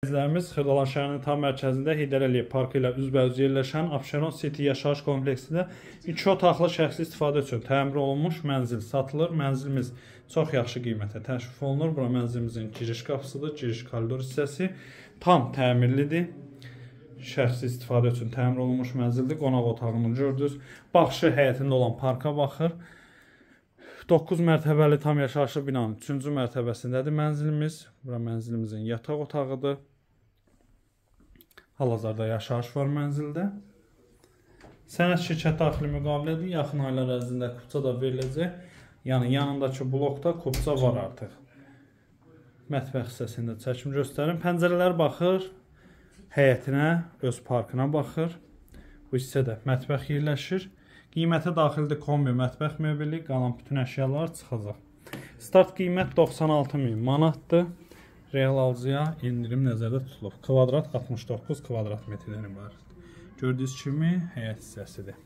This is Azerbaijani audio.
Əzizlərimiz Xırdalan şəhərinin tam mərkəzində Heydər Əliyev parkı ilə üzbəüz yerləşən Abşeron City yaşayış kompleksində 2 otaqlı şəxsi istifadə üçün təmir olunmuş mənzil satılır. Mənzilimiz çox yaxşı qiymətə təklif olunur. Bura mənzilimizin giriş qapısıdır, giriş koridor hissəsi tam təmirlidir. Şəxsi istifadə üçün təmir olunmuş mənzildir. Qonaq otağını gördünüz. Baxışı həyətində olan parka baxır. 9 mərtəbəli tam yaşayışlı binanın 3-cü mərtəbəsindədir mənzilimiz. Bura mənzilimizin yataq otağıdır. Hal-hazırda yaşayış var mənzildə. Sənəd şirkət daxili müqavilədir. Yaxın aylar ərzində kupça da veriləcək. Yəni yanındakı blokda kupça var artıq. Mətbəx hissəsində çəkim göstərin. Pəncərələr baxır. Həyətinə, öz parkına baxır. Bu hissədə mətbəx yerləşir. Qiyməti daxildə kombi mətbəx möbili, qalan bütün əşyalar çıxacaq. Start qiymət 96.000 manatdır. Real alıcıya indirim nəzərdə tutulub. Kvadrat 69 kvadrat metrdən ibarət. Gördüyünüz kimi həyət hissəsidir.